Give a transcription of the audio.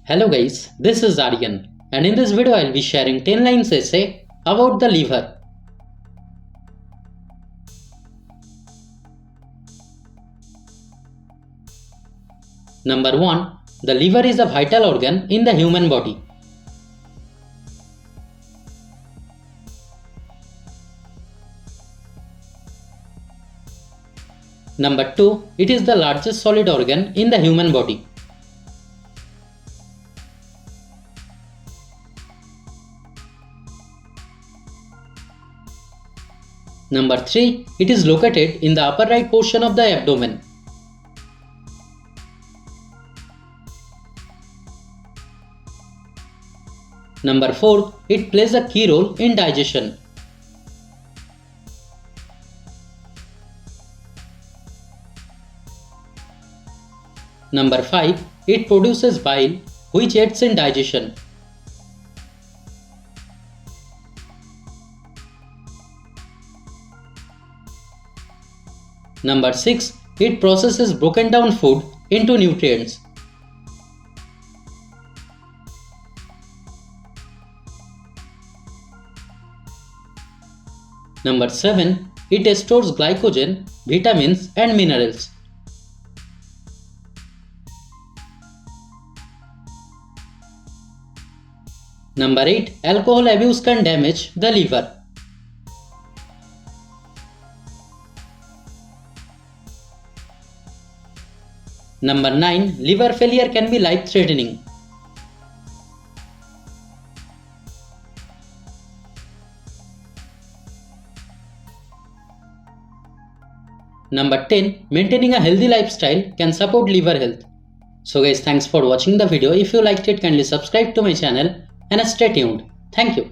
Hello guys, this is Aryan, and in this video I'll be sharing 10 lines essay about the liver. Number 1. The liver is a vital organ in the human body. Number 2. It is the largest solid organ in the human body. Number 3. It is located in the upper right portion of the abdomen. Number 4. It plays a key role in digestion. Number 5. It produces bile, which aids in digestion. Number 6. It processes broken down food into nutrients. Number 7. It stores glycogen, vitamins and minerals. Number 8. Alcohol abuse can damage the liver. Number 9. Liver failure can be life-threatening. Number 10. Maintaining a healthy lifestyle can support liver health. So guys, thanks for watching the video. If you liked it, kindly subscribe to my channel and stay tuned. Thank you.